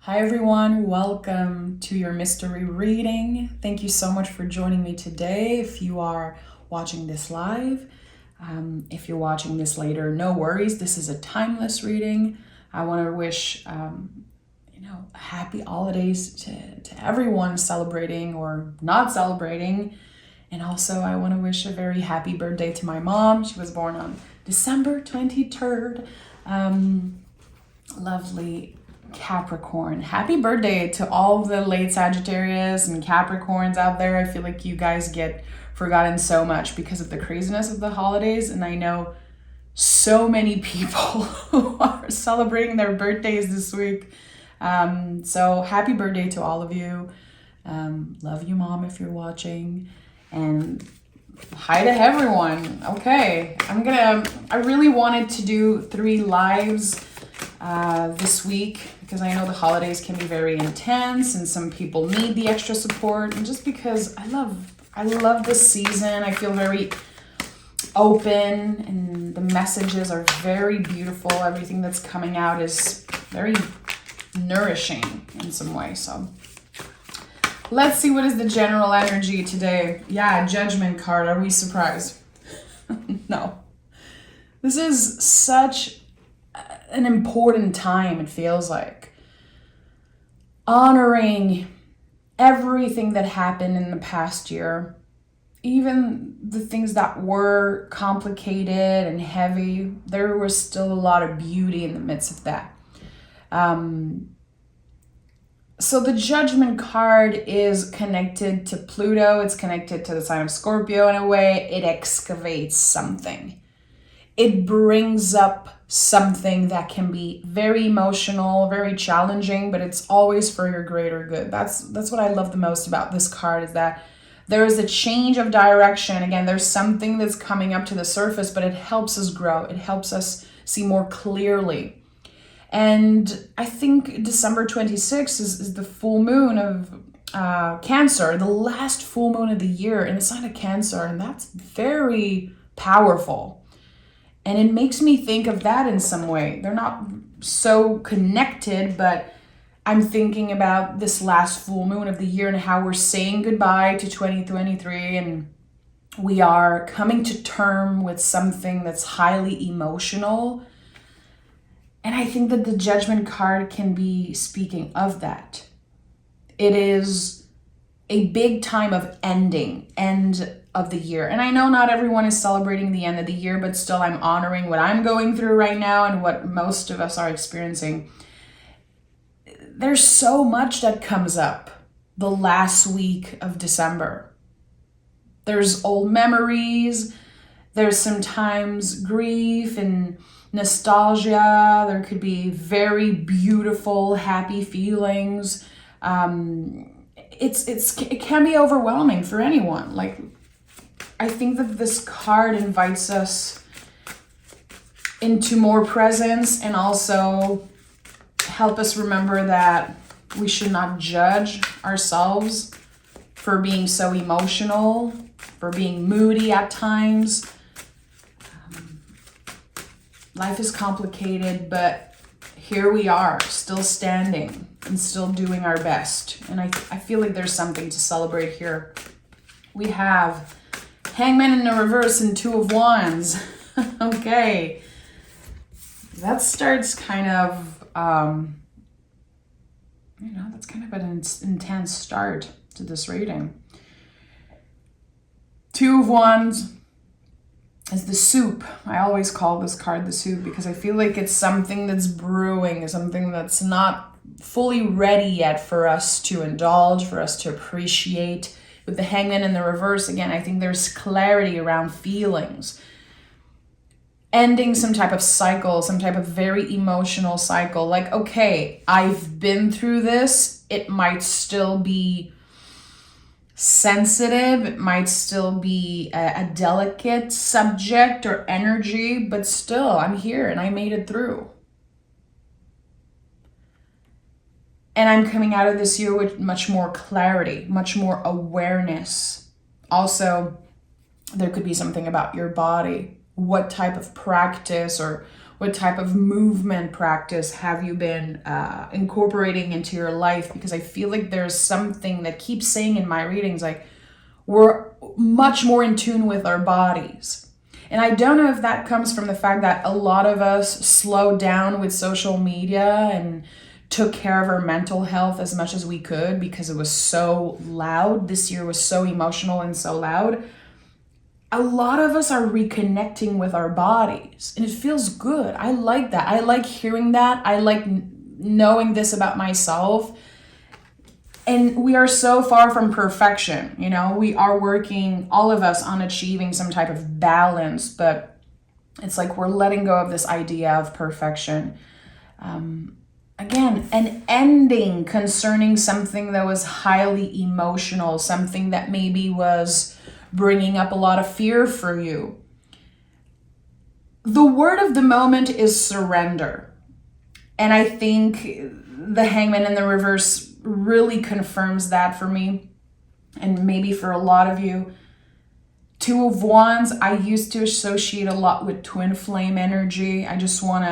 Hi everyone, welcome to your mystery reading. Thank you so much for joining me today. If you are watching this live, if you're watching this later, no worries. This is a timeless reading. I want to wish, happy holidays to everyone celebrating or not celebrating. And also I want to wish a very happy birthday to my mom. She was born on December 23rd. Lovely Capricorn. Happy birthday to all the late Sagittarius and Capricorns out there. I feel like you guys get forgotten so much because of the craziness of the holidays, and I know so many people who are celebrating their birthdays this week. So happy birthday to all of you. Love you, Mom, if you're watching. And hi to everyone. Okay, I really wanted to do 3 lives this week because I know the holidays can be very intense and some people need the extra support, and just because I love this season. I feel very open and the messages are very beautiful. Everything that's coming out is very nourishing in some way. So let's see, what is the general energy today? Yeah, Judgment card. Are we surprised? No. This is such an important time, it feels like. Honoring everything that happened in the past year, even the things that were complicated and heavy, there was still a lot of beauty in the midst of that. So the Judgment card is connected to Pluto. It's connected to the sign of Scorpio in a way. It excavates something. It brings up something that can be very emotional, very challenging, but it's always for your greater good. That's what I love the most about this card, is that there is a change of direction. Again, there's something that's coming up to the surface, but it helps us grow. It helps us see more clearly. And I think December 26th is the full moon of Cancer, the last full moon of the year in the sign of Cancer, and that's very powerful. And it makes me think of that in some way. They're not so connected, but I'm thinking about this last full moon of the year and how we're saying goodbye to 2023, and we are coming to term with something that's highly emotional. And I think that the Judgment card can be speaking of that. It is a big time of end of the year. And I know not everyone is celebrating the end of the year, but still I'm honoring what I'm going through right now and what most of us are experiencing. There's so much that comes up the last week of December. There's old memories. There's sometimes grief and nostalgia. There could be very beautiful, happy feelings. It can be overwhelming for anyone. Like, I think that this card invites us into more presence and also help us remember that we should not judge ourselves for being so emotional, for being moody at times. Life is complicated, but here we are, still standing and still doing our best. And I feel like there's something to celebrate here. We have Hangman in the reverse and 2 of Wands. Okay. That starts kind of, that's kind of an intense start to this reading. 2 of Wands is the soup. I always call this card the soup because I feel like it's something that's brewing, something that's not fully ready yet for us to indulge, for us to appreciate. With the Hangman in the reverse, again, I think there's clarity around feelings. Ending some type of cycle, some type of very emotional cycle. Like, okay, I've been through this. It might still be sensitive. It might still be a delicate subject or energy, but still, I'm here and I made it through. And I'm coming out of this year with much more clarity, much more awareness. Also, there could be something about your body, what type of practice or What type of movement practice have you been incorporating into your life? Because I feel like there's something that keeps saying in my readings, like, we're much more in tune with our bodies. And I don't know if that comes from the fact that a lot of us slowed down with social media and took care of our mental health as much as we could because it was so loud. This year was so emotional and so loud. A lot of us are reconnecting with our bodies, and it feels good. I like that. I like hearing that. I like knowing this about myself. And we are so far from perfection. You know, we are working, all of us, on achieving some type of balance, but it's like we're letting go of this idea of perfection. Again, an ending concerning something that was highly emotional, something that maybe was bringing up a lot of fear for you. The word of the moment is surrender. And I think the Hangman in the reverse really confirms that for me, and maybe for a lot of you. Two of Wands, I used to associate a lot with twin flame energy. I just want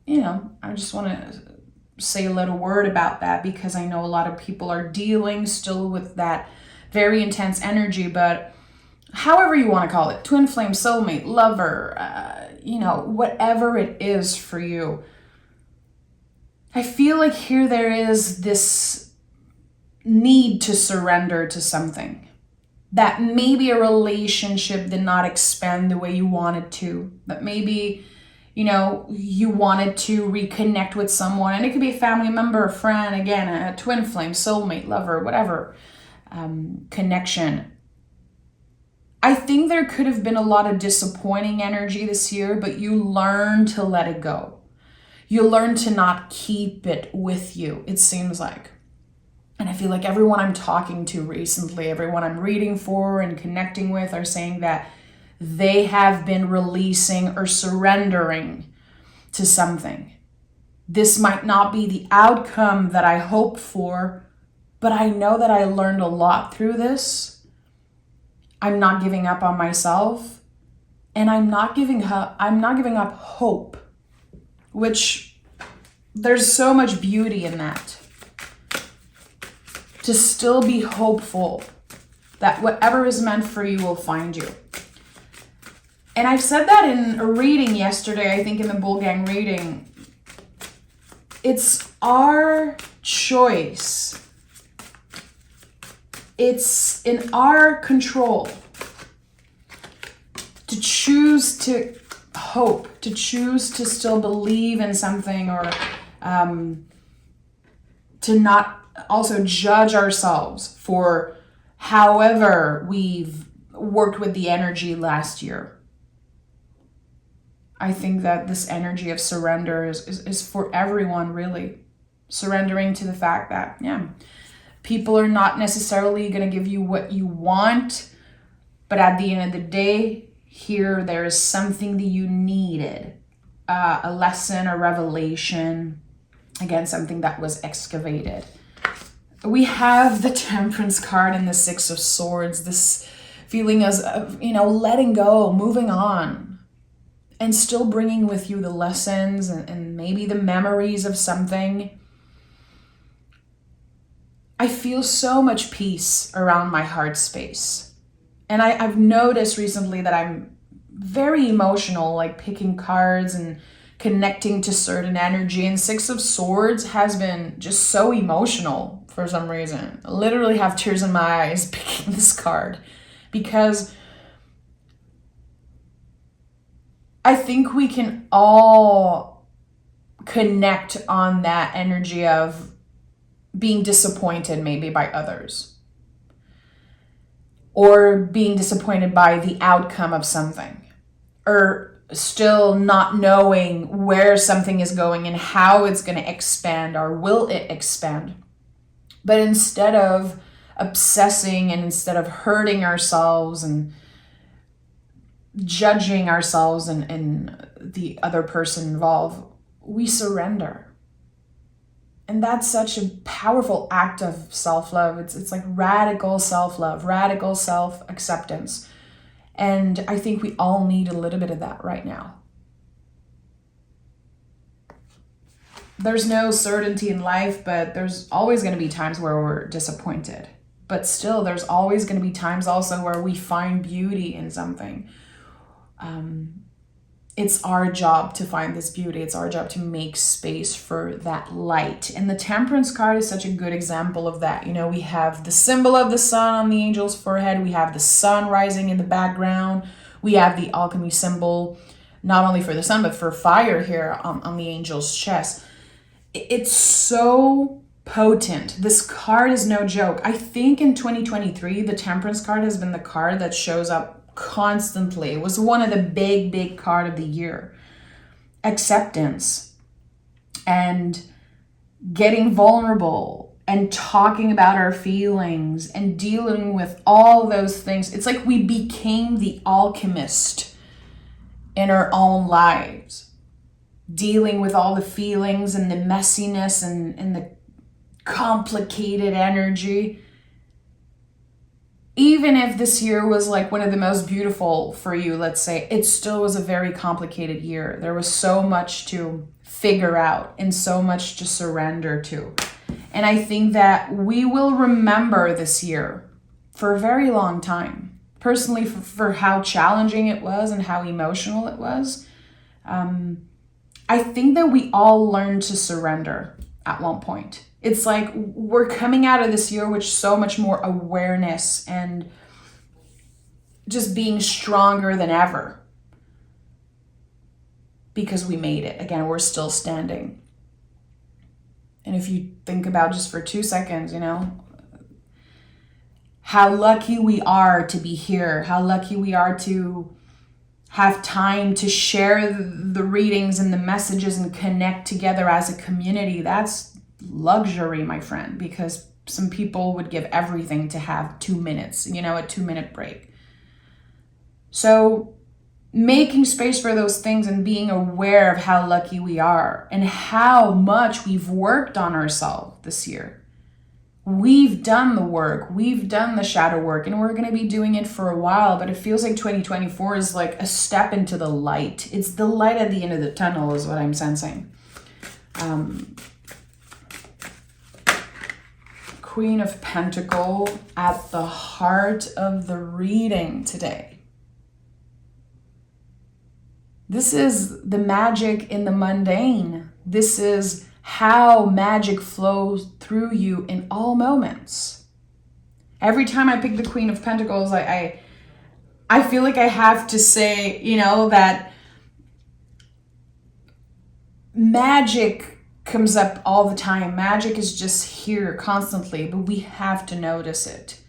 to say a little word about that because I know a lot of people are dealing still with that very intense energy, but however you want to call it, twin flame, soulmate, lover, whatever it is for you. I feel like here there is this need to surrender to something. That maybe a relationship did not expand the way you wanted to. That maybe, you wanted to reconnect with someone. And it could be a family member, a friend, again, a twin flame, soulmate, lover, whatever connection. I think there could have been a lot of disappointing energy this year, but you learn to let it go. You learn to not keep it with you, it seems like. And I feel like everyone I'm talking to recently, everyone I'm reading for and connecting with are saying that they have been releasing or surrendering to something. This might not be the outcome that I hoped for, but I know that I learned a lot through this. I'm not giving up on myself, and I'm not giving up hope, which there's so much beauty in that. To still be hopeful that whatever is meant for you will find you. And I've said that in a reading yesterday, I think in the Bull Gang reading. It's our choice. It's in our control to choose to hope, to choose to still believe in something, or to not also judge ourselves for however we've worked with the energy last year. I think that this energy of surrender is for everyone, really. Surrendering to the fact that, people are not necessarily going to give you what you want, but at the end of the day, here there is something that you needed. A lesson, a revelation, again, something that was excavated. We have the Temperance card and the Six of Swords, this feeling of letting go, moving on, and still bringing with you the lessons and maybe the memories of something. I feel so much peace around my heart space. And I've noticed recently that I'm very emotional, like picking cards and connecting to certain energy. And Six of Swords has been just so emotional for some reason. I literally have tears in my eyes picking this card because I think we can all connect on that energy of being disappointed maybe by others, or being disappointed by the outcome of something, or still not knowing where something is going and how it's going to expand, or will it expand. But instead of obsessing and instead of hurting ourselves and judging ourselves and the other person involved, we surrender. And that's such a powerful act of self-love. It's like radical self-love, radical self-acceptance. And I think we all need a little bit of that right now. there's no certainty in life, but there's always going to be times where we're disappointed. But still, there's always going to be times also where we find beauty in something. It's our job to find this beauty. It's our job to make space for that light. And the Temperance card is such a good example of that. You know, we have the symbol of the sun on the angel's forehead. We have the sun rising in the background. We have the alchemy symbol, not only for the sun, but for fire here on the angel's chest. It's so potent. This card is no joke. I think in 2023, the Temperance card has been the card that shows up constantly. It was one of the big card of the year. Acceptance and getting vulnerable and talking about our feelings and dealing with all those things. It's like we became the alchemist in our own lives, dealing with all the feelings and the messiness and the complicated energy. Even if this year was like one of the most beautiful for you, let's say, it still was a very complicated year. There was so much to figure out and so much to surrender to. And I think that we will remember this year for a very long time. Personally, for how challenging it was and how emotional it was. I think that we all learned to surrender at one point. It's like we're coming out of this year with so much more awareness and just being stronger than ever because we made it. Again, we're still standing. And if you think about just for 2 seconds, you know, how lucky we are to be here, how lucky we are to have time to share the readings and the messages and connect together as a community. That's luxury, my friend, because some people would give everything to have 2 minutes, you know, a 2-minute break. So making space for those things and being aware of how lucky we are and how much we've worked on ourselves this year. We've done the work, we've done the shadow work, and we're going to be doing it for a while, but it feels like 2024 is like a step into the light. It's the light at the end of the tunnel is what I'm sensing. Queen of Pentacles at the heart of the reading today. This is the magic in the mundane. This is how magic flows through you in all moments. Every time I pick the Queen of Pentacles, I feel like I have to say, you know, that magic comes up all the time. Magic is just here constantly, but we have to notice it.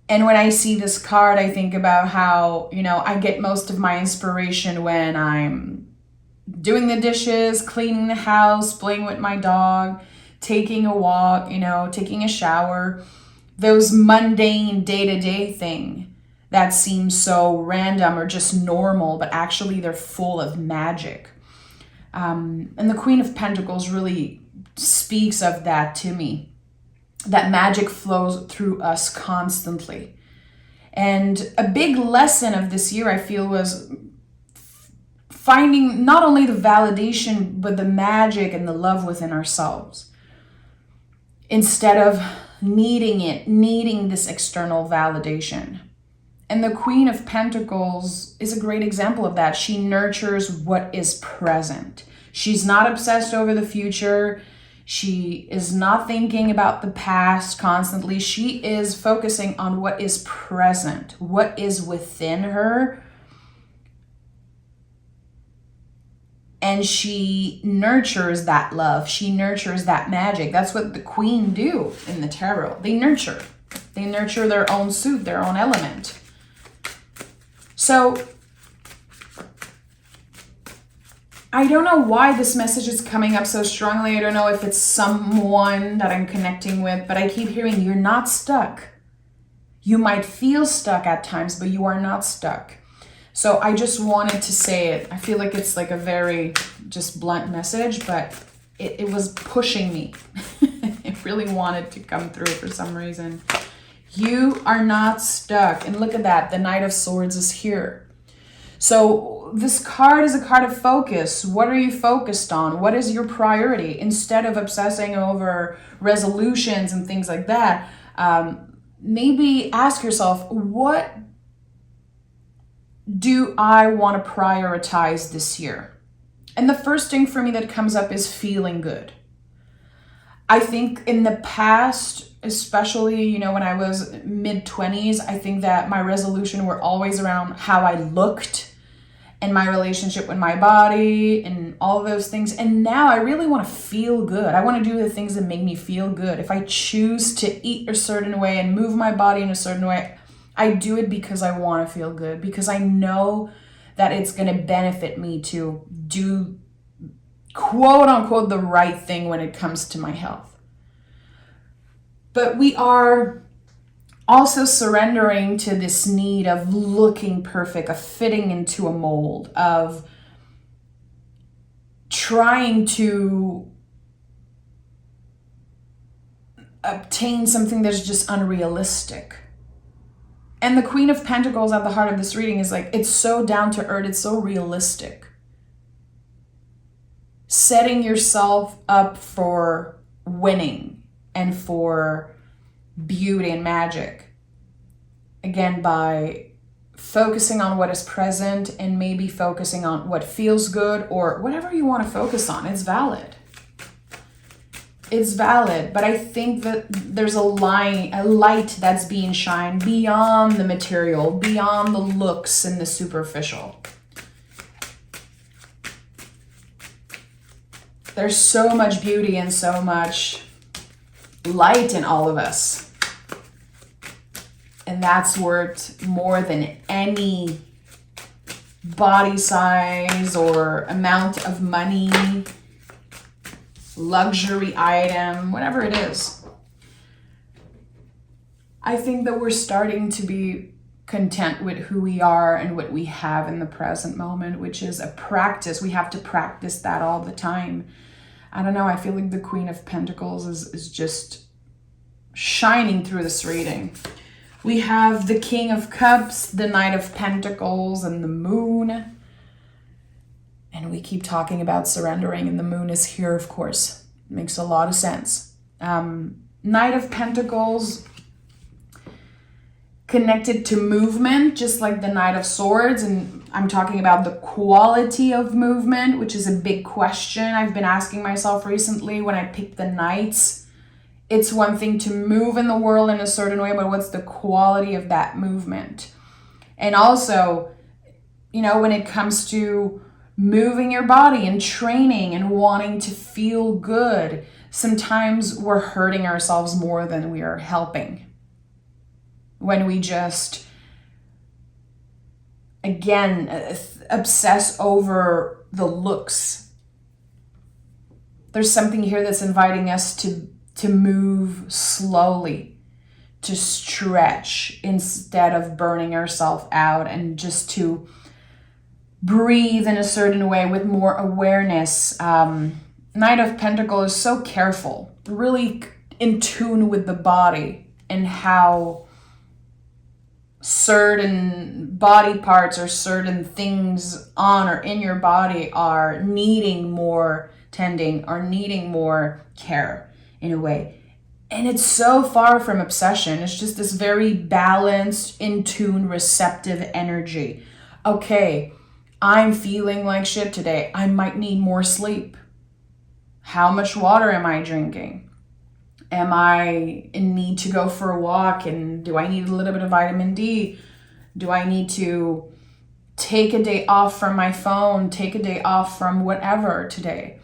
And when I see this card, I think about how, you know, I get most of my inspiration when I'm doing the dishes, cleaning the house, playing with my dog, taking a walk, you know, taking a shower. Those mundane day-to-day thing that seems so random or just normal, but actually they're full of magic. And the Queen of Pentacles really speaks of that to me. That magic flows through us constantly. And a big lesson of this year, I feel, was finding not only the validation, but the magic and the love within ourselves. Instead of needing this external validation. And the Queen of Pentacles is a great example of that. She nurtures what is present. She's not obsessed over the future. She is not thinking about the past constantly. She is focusing on what is present, what is within her. And she nurtures that love. She nurtures that magic. That's what the Queen do in the tarot. They nurture. They nurture their own suit, their own element. So I don't know why this message is coming up so strongly. I don't know if it's someone that I'm connecting with, but I keep hearing you're not stuck. You might feel stuck at times, but you are not stuck. So I just wanted to say it. I feel like it's like a very just blunt message, but it was pushing me. It really wanted to come through for some reason. You are not stuck. And look at that. The Knight of Swords is here. So this card is a card of focus. What are you focused on? What is your priority? Instead of obsessing over resolutions and things like that, maybe ask yourself, what do I want to prioritize this year? And the first thing for me that comes up is feeling good. I think in the past, especially, when I was mid-20s, I think that my resolution were always around how I looked and my relationship with my body and all of those things. And now I really want to feel good. I want to do the things that make me feel good. If I choose to eat a certain way and move my body in a certain way, I do it because I want to feel good, because I know that it's going to benefit me to do quote unquote the right thing when it comes to my health. But we are also surrendering to this need of looking perfect, of fitting into a mold, of trying to obtain something that's just unrealistic. And the Queen of Pentacles at the heart of this reading is like, it's so down to earth, it's so realistic. Setting yourself up for winning and for beauty and magic. Again, by focusing on what is present and maybe focusing on what feels good or whatever you want to focus on. It's valid. It's valid, but I think that there's a light that's being shined beyond the material, beyond the looks and the superficial. There's so much beauty and so much light in all of us. And that's worth more than any body size or amount of money, luxury item, whatever it is. I think that we're starting to be content with who we are and what we have in the present moment, which is a practice. We have to practice that all the time. I don't know, I feel like the Queen of Pentacles is just shining through this reading. We have the King of Cups, the Knight of Pentacles, and the Moon. And we keep talking about surrendering, and the Moon is here, of course. Makes a lot of sense. Knight of Pentacles, connected to movement, just like the Knight of Swords. And I'm talking about the quality of movement, which is a big question I've been asking myself recently when I picked the Knights. It's one thing to move in the world in a certain way, but what's the quality of that movement? And also, when it comes to moving your body and training and wanting to feel good, sometimes we're hurting ourselves more than we are helping. When we just, again, obsess over the looks. There's something here that's inviting us to move slowly, to stretch instead of burning ourselves out, and just to breathe in a certain way with more awareness. Knight of Pentacles is so careful, really in tune with the body and how certain body parts or certain things on or in your body are needing more tending or needing more care in a way. And it's so far from obsession. It's just this very balanced, in tune, receptive energy. Okay, I'm feeling like shit today. I might need more sleep. How much water am I drinking? Am I in need to go for a walk? And do I need a little bit of vitamin D? Do I need to take a day off from my phone, take a day off from whatever today?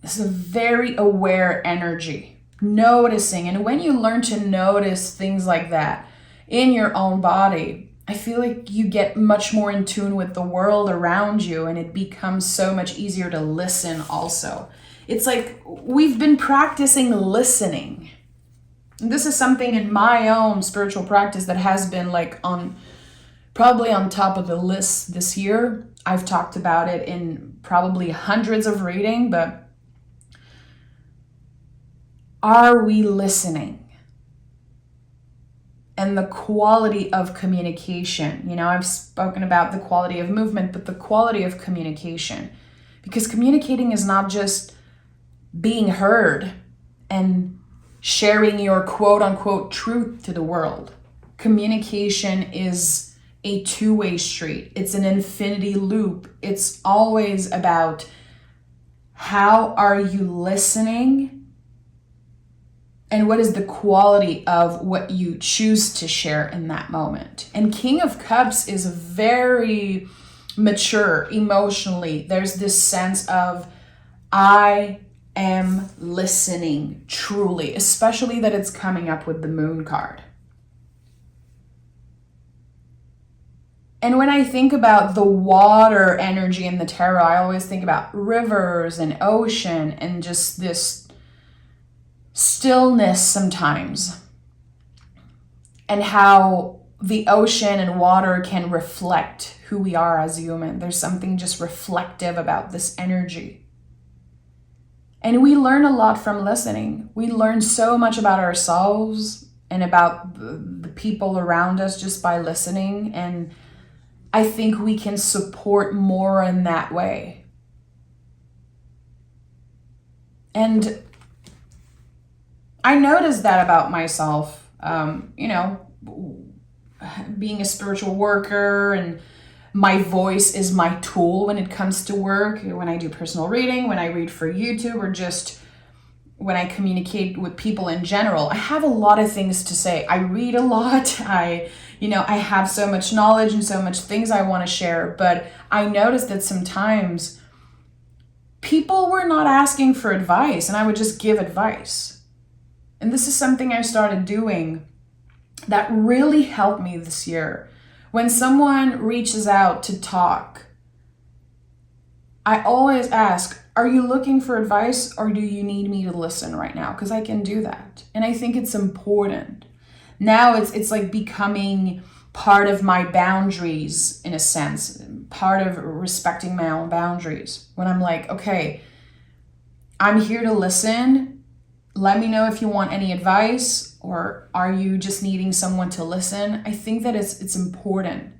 It's a very aware energy, noticing. And when you learn to notice things like that in your own body, I feel like you get much more in tune with the world around you, and it becomes so much easier to listen also. It's like we've been practicing listening. And this is something in my own spiritual practice that has been like probably on top of the list this year. I've talked about it in probably hundreds of readings, but are we listening? and the quality of communication. You know, I've spoken about the quality of movement, but the quality of communication. Because communicating is not just being heard and sharing your quote unquote truth to the world. Communication is a two-way street. It's an infinity loop. It's always about how are you listening and what is the quality of what you choose to share in that moment. And King of Cups is very mature emotionally. There's this sense of I am listening truly, especially that it's coming up with the Moon card. And when I think about the water energy in the tarot, I always think about rivers and ocean and just this stillness sometimes. And how the ocean and water can reflect who we are as human. There's something just reflective about this energy. And we learn a lot from listening. We learn so much about ourselves and about the people around us just by listening. And I think we can support more in that way. And I noticed that about myself, being a spiritual worker, and my voice is my tool when it comes to work, when I do personal reading, when I read for YouTube, or just when I communicate with people in general. I have a lot of things to say. I read a lot. I have so much knowledge and so much things I want to share, but I noticed that sometimes people were not asking for advice and I would just give advice. And this is something I started doing that really helped me this year. When someone reaches out to talk, I always ask, are you looking for advice or do you need me to listen right now? Because I can do that. And I think it's important. Now it's like becoming part of my boundaries in a sense, part of respecting my own boundaries. When I'm like, okay, I'm here to listen. Let me know if you want any advice, or are you just needing someone to listen? I think that it's important.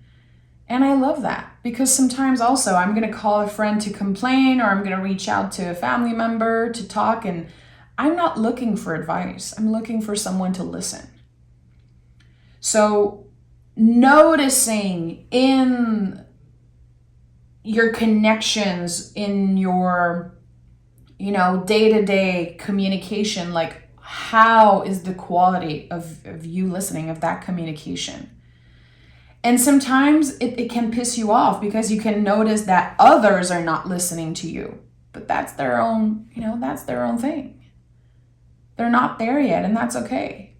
And I love that, because sometimes also I'm going to call a friend to complain, or I'm going to reach out to a family member to talk, and I'm not looking for advice. I'm looking for someone to listen. So noticing in your connections, in your day-to-day communication, like how is the quality of you listening, of that communication? And sometimes it can piss you off because you can notice that others are not listening to you, but that's their own thing. They're not there yet, and that's okay.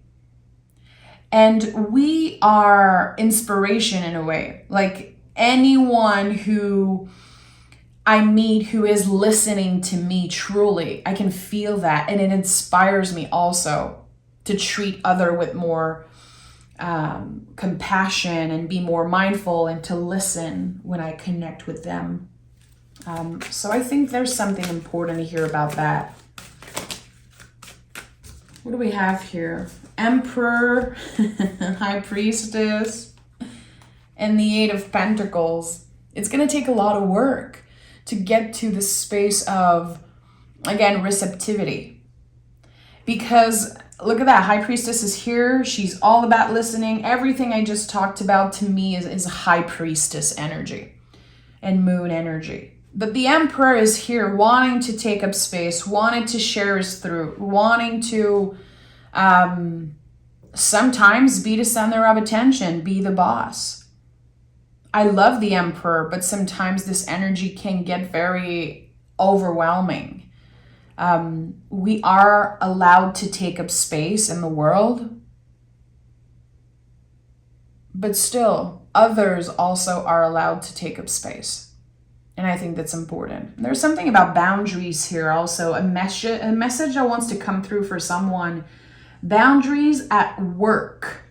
And we are inspiration in a way. Like anyone who I meet who is listening to me truly, I can feel that, and it inspires me also to treat other with more compassion and be more mindful, and to listen when I connect with them. So I think there's something important here about that. What do we have here? Emperor, High Priestess, and the Eight of Pentacles. It's going to take a lot of work to get to the space of, again, receptivity. Because look at that, High Priestess is here. She's all about listening. Everything I just talked about to me is High Priestess energy and Moon energy. But the Emperor is here wanting to take up space, wanting to share his truth, wanting to sometimes be the center of attention, be the boss. I love the Emperor, but sometimes this energy can get very overwhelming. We are allowed to take up space in the world, but still others also are allowed to take up space. And I think that's important. There's something about boundaries here also, a message that wants to come through for someone. Boundaries at work.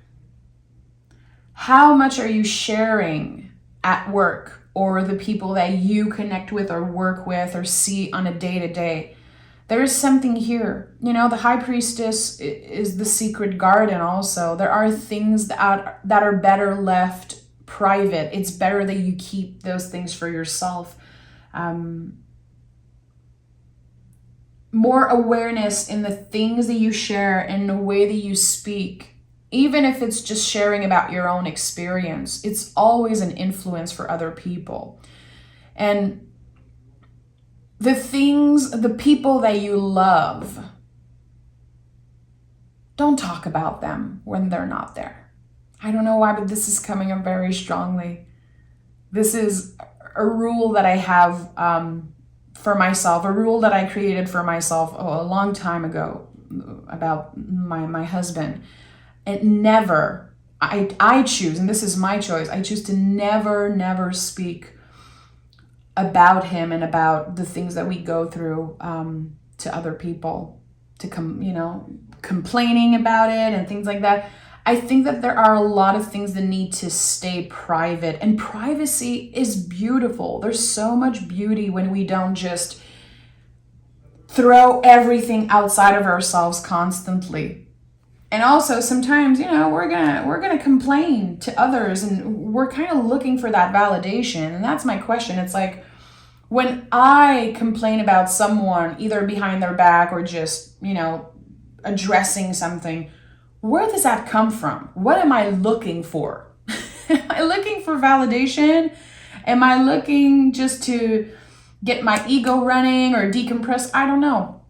How much are you sharing at work, or the people that you connect with or work with or see on a day-to-day? There is something here. You know, the high priestess is the secret garden also. There are things that are better left private. It's better that you keep those things for yourself. More awareness in the things that you share and the way that you speak, even if it's just sharing about your own experience, it's always an influence for other people. And the people that you love, don't talk about them when they're not there. I don't know why, but this is coming up very strongly. This is a rule that I have for myself, a rule that I created for myself a long time ago about my husband. And never, I choose, and this is my choice, I choose to never speak about him and about the things that we go through to other people, to complaining about it and things like that. I think that there are a lot of things that need to stay private, and privacy is beautiful. There's so much beauty when we don't just throw everything outside of ourselves constantly. And also sometimes, we're gonna complain to others, and we're kind of looking for that validation. And that's my question. It's like, when I complain about someone, either behind their back or just, addressing something, where does that come from? What am I looking for? Am I looking for validation? Am I looking just to get my ego running or decompress? I don't know.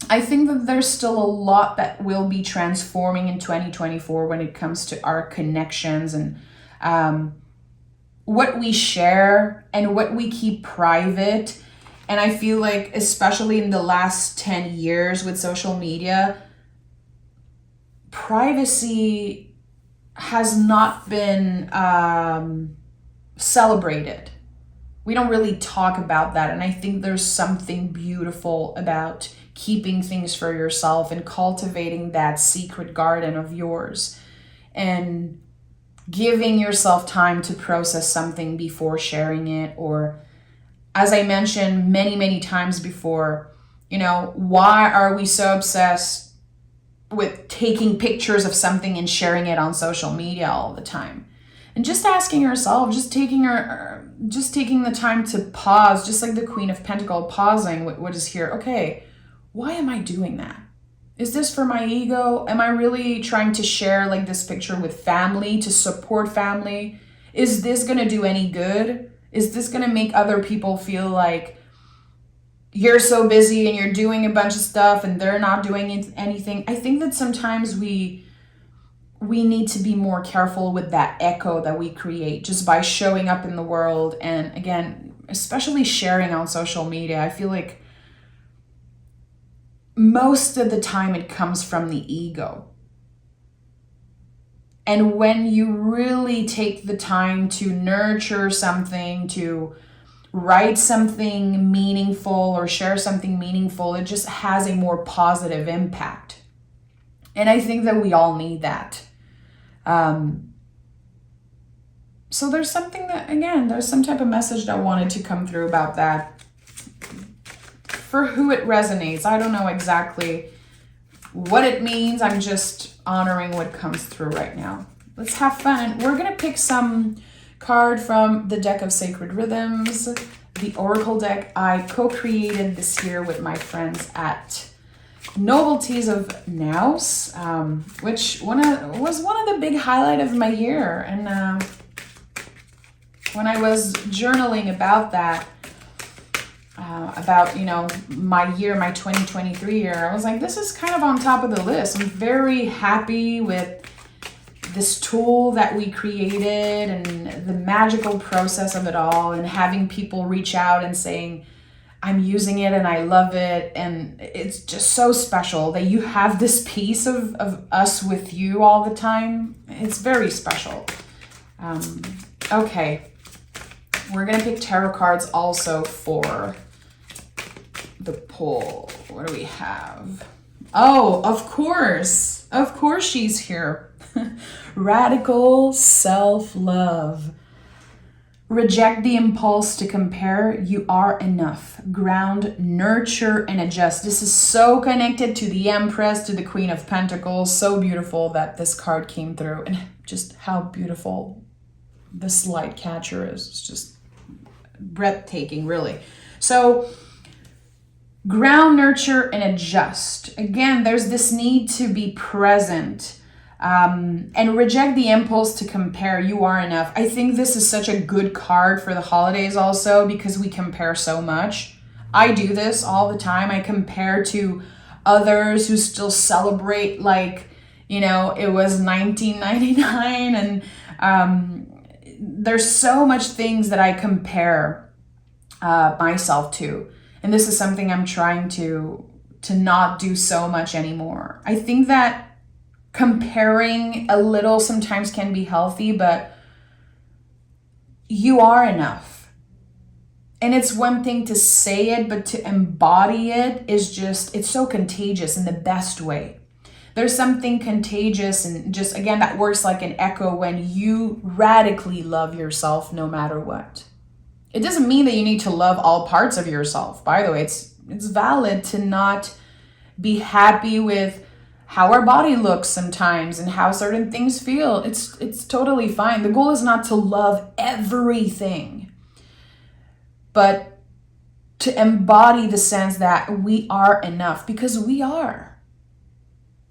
I think that there's still a lot that will be transforming in 2024 when it comes to our connections and what we share and what we keep private. And I feel like, especially in the last 10 years with social media, privacy has not been celebrated. We don't really talk about that. And I think there's something beautiful about keeping things for yourself and cultivating that secret garden of yours and giving yourself time to process something before sharing it. Or, as I mentioned many times before, why are we so obsessed with taking pictures of something and sharing it on social media all the time? And just asking yourself, just taking the time to pause, just like the Queen of Pentacles pausing what is here. Okay, why am I doing that? Is this for my ego? Am I really trying to share like this picture with family, to support family? Is this gonna do any good? Is this gonna make other people feel like you're so busy and you're doing a bunch of stuff and they're not doing anything? I think that sometimes we need to be more careful with that echo that we create just by showing up in the world. And again, especially sharing on social media, I feel like most of the time it comes from the ego. And when you really take the time to nurture something, to write something meaningful or share something meaningful, it just has a more positive impact. And I think that we all need that. So there's something that, again, there's some type of message that wanted to come through about that. For who it resonates, I don't know exactly what it means. I'm just honoring what comes through right now. Let's have fun. We're going to pick some card from the deck of Sacred Rhythms, the Oracle deck I co-created this year with my friends at Novelties of Naus, which was one of the big highlight of my year. And when I was journaling about that, about my year, my 2023 year, I was like, this is kind of on top of the list. I'm very happy with this tool that we created and the magical process of it all, and having people reach out and saying, I'm using it and I love it. And it's just so special that you have this piece of us with you all the time. It's very special. Okay. We're going to pick tarot cards also for the pull. What do we have? Oh, of course. Of course she's here. Radical self-love. Reject the impulse to compare. You are enough. Ground, nurture, and adjust. This is so connected to the Empress, to the Queen of Pentacles. So beautiful that this card came through, and just how beautiful this light catcher is. It's just breathtaking, really. So ground, nurture, and adjust. Again, there's this need to be present. And reject the impulse to compare. You are enough. I think this is such a good card for the holidays also, because we compare so much. I do this all the time. I compare to others who still celebrate like, you know, it was 1999, and there's so much things that I compare myself to. And this is something I'm trying to not do so much anymore. I think that comparing a little sometimes can be healthy, but you are enough. And it's one thing to say it, but to embody it is just, it's so contagious in the best way. There's something contagious and just, again, that works like an echo when you radically love yourself no matter what. It doesn't mean that you need to love all parts of yourself. By the way, it's valid to not be happy with how our body looks sometimes and how certain things feel. It's totally fine. The goal is not to love everything, but to embody the sense that we are enough, because we are.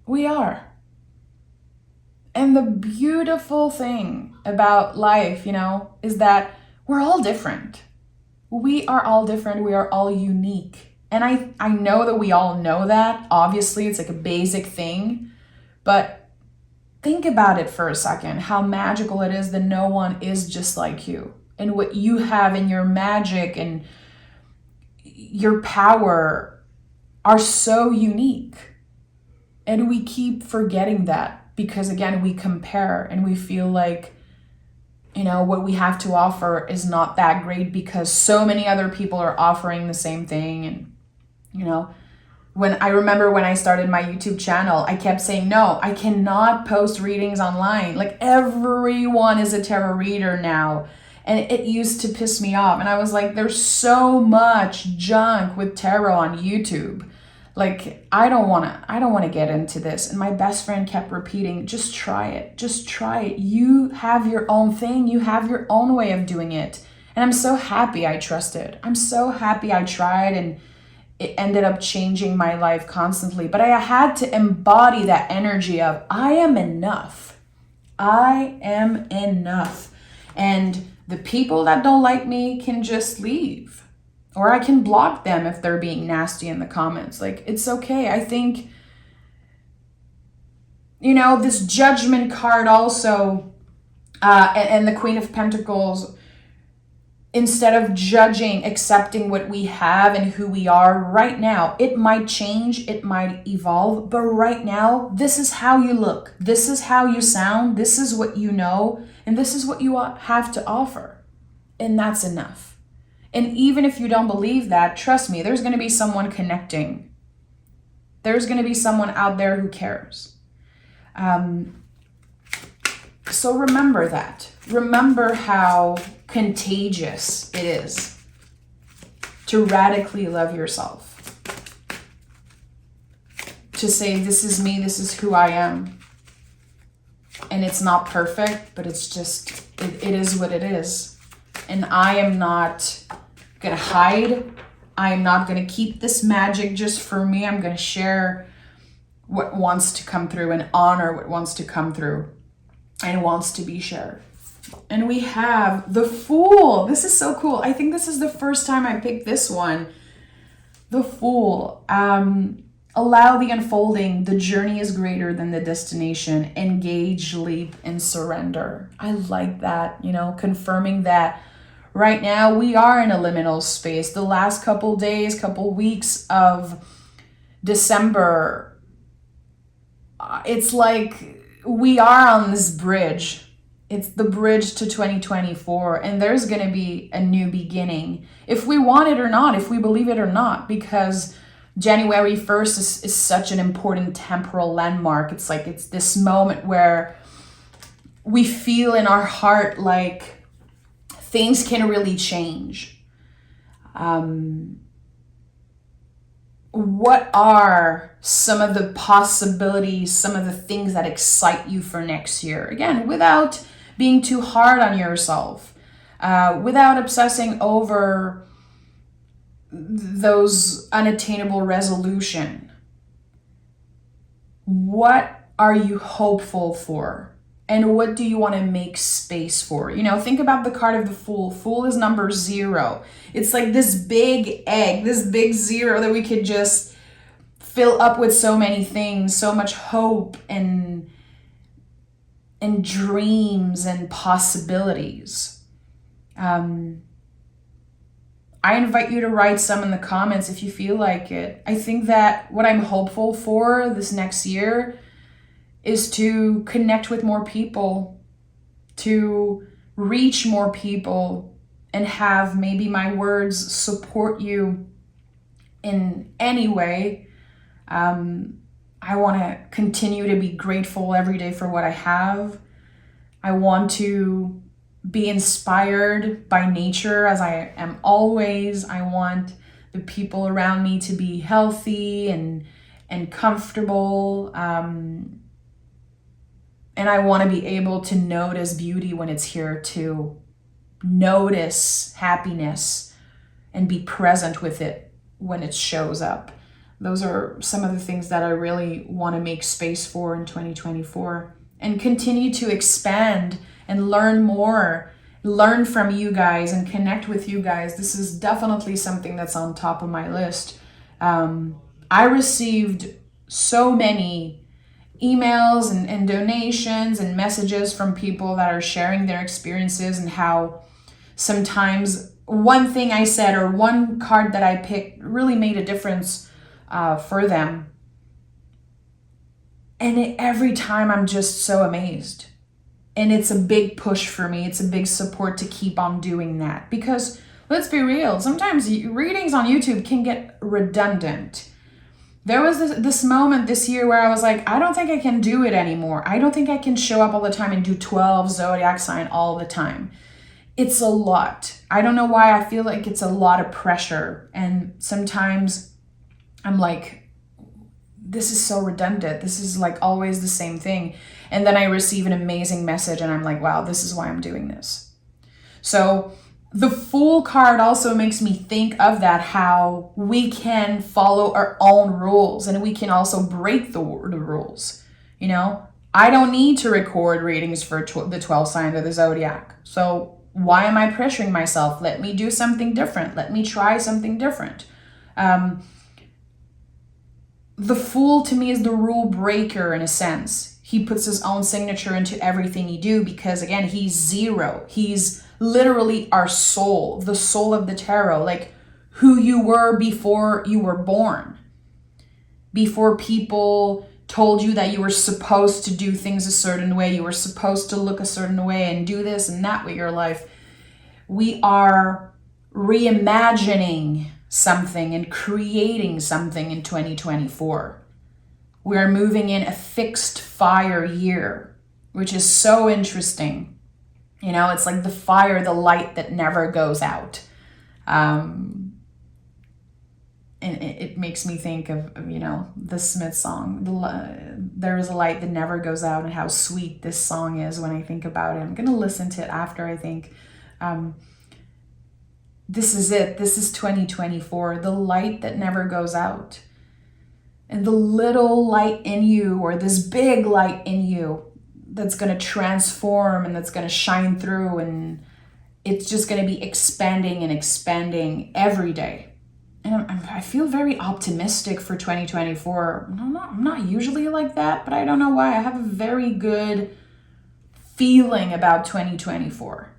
We are. And the beautiful thing about life, you know, is that we're all different. We are all different. We are all unique. And I know that we all know that. Obviously, it's like a basic thing. But think about it for a second, how magical it is that no one is just like you. And what you have in your magic and your power are so unique. And we keep forgetting that because, again, we compare and we feel like, you know, what we have to offer is not that great because so many other people are offering the same thing. And you know, when I started my YouTube channel, I kept saying, no, I cannot post readings online. Like everyone is a tarot reader now. And it used to piss me off. And I was like, there's so much junk with tarot on YouTube. Like, I don't want to get into this. And my best friend kept repeating, just try it. Just try it. You have your own thing. You have your own way of doing it. And I'm so happy I trusted. I'm so happy I tried, and it ended up changing my life constantly. But I had to embody that energy of I am enough. I am enough. And the people that don't like me can just leave. Or I can block them if they're being nasty in the comments. Like, it's okay. I think, you know, this Judgment card also, and the Queen of Pentacles, instead of judging, accepting what we have and who we are right now. It might change, it might evolve, but right now, this is how you look. This is how you sound. This is what you know, and this is what you have to offer. And that's enough. And even if you don't believe that, trust me, there's going to be someone connecting. There's going to be someone out there who cares. So remember that. Remember how contagious it is to radically love yourself. To say, this is me, this is who I am. And it's not perfect, but it's just, it is what it is. And I am not going to hide. I am not going to keep this magic just for me. I'm going to share what wants to come through and honor what wants to come through and wants to be shared. And we have the Fool. This is so cool. I think this is the first time I picked this one. The Fool. Allow the unfolding. The journey is greater than the destination. Engage, leap, and surrender. I like that, you know, confirming that right now we are in a liminal space. The last couple days, couple weeks of December, it's like we are on this bridge. It's the bridge to 2024, and there's going to be a new beginning, if we want it or not, if we believe it or not, because January 1st is such an important temporal landmark. It's like, it's this moment where we feel in our heart like things can really change. What are some of the possibilities, some of the things that excite you for next year? Again, without being too hard on yourself, without obsessing over those unattainable resolution. What are you hopeful for? And what do you want to make space for? You know, think about the card of the Fool. Fool is number 0. It's like this big egg, this big 0 that we could just fill up with so many things, so much hope and dreams and possibilities. I invite you to write some in the comments if you feel like it. I think that what I'm hopeful for this next year is to connect with more people, to reach more people, and have maybe my words support you in any way. I want to continue to be grateful every day for what I have. I want to be inspired by nature as I am always. I want the people around me to be healthy and comfortable. And I want to be able to notice beauty when it's here, to notice happiness and be present with it when it shows up. Those are some of the things that I really want to make space for in 2024, and continue to expand and learn more, learn from you guys and connect with you guys. This is definitely something that's on top of my list. I received so many emails and donations and messages from people that are sharing their experiences, and how sometimes one thing I said or one card that I picked really made a difference for them. And every time I'm just so amazed. And it's a big push for me. It's a big support to keep on doing that. Because let's be real, sometimes readings on YouTube can get redundant. There was this moment this year where I was like, I don't think I can do it anymore. I don't think I can show up all the time and do 12 zodiac sign all the time. It's a lot. I don't know why I feel like it's a lot of pressure. And sometimes I'm like, this is so redundant. This is like always the same thing. And then I receive an amazing message and I'm like, wow, this is why I'm doing this. So the Fool card also makes me think of that, how we can follow our own rules and we can also break the rules. You know, I don't need to record readings for the 12 signs of the zodiac. So why am I pressuring myself? Let me do something different. Let me try something different. The Fool to me is the rule breaker in a sense. He puts his own signature into everything he do because, again, he's 0. He's literally our soul, the soul of the tarot, like who you were before you were born. Before people told you that you were supposed to do things a certain way, you were supposed to look a certain way and do this and that with your life. We are reimagining something and creating something in 2024. We are moving in a fixed fire year, which is so interesting. You know, it's like the fire, the light that never goes out. And it makes me think of, you know, the Smith song, There Is a Light That Never Goes Out, and how sweet this song is when I think about it. I'm going to listen to it after, I think. This is it. This is 2024, the light that never goes out. And the little light in you, or this big light in you, that's going to transform and that's going to shine through, and it's just going to be expanding and expanding every day. And I feel very optimistic for 2024. I'm not usually like that, but I don't know why. I have a very good feeling about 2024.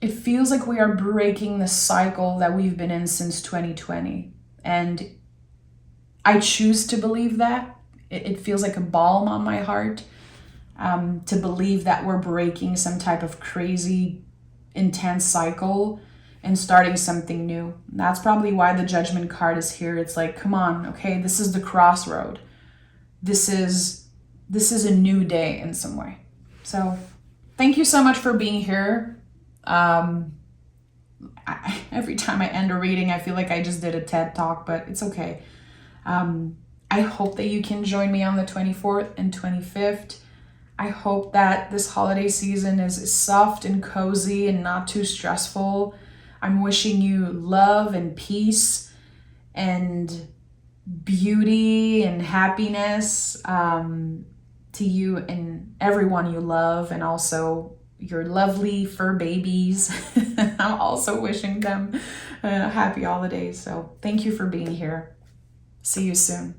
It feels like we are breaking the cycle that we've been in since 2020. And I choose to believe that. It feels like a balm on my heart to believe that we're breaking some type of crazy, intense cycle and starting something new. And that's probably why the Judgment card is here. It's like, come on, okay, this is the crossroad. This is a new day in some way. So thank you so much for being here. Every time I end a reading, I feel like I just did a TED talk, but it's okay. I hope that you can join me on the 24th and 25th. I hope that this holiday season is soft and cozy and not too stressful. I'm wishing you love and peace and beauty and happiness to you and everyone you love, and also your lovely fur babies. I'm also wishing them happy holidays. So thank you for being here. See you soon.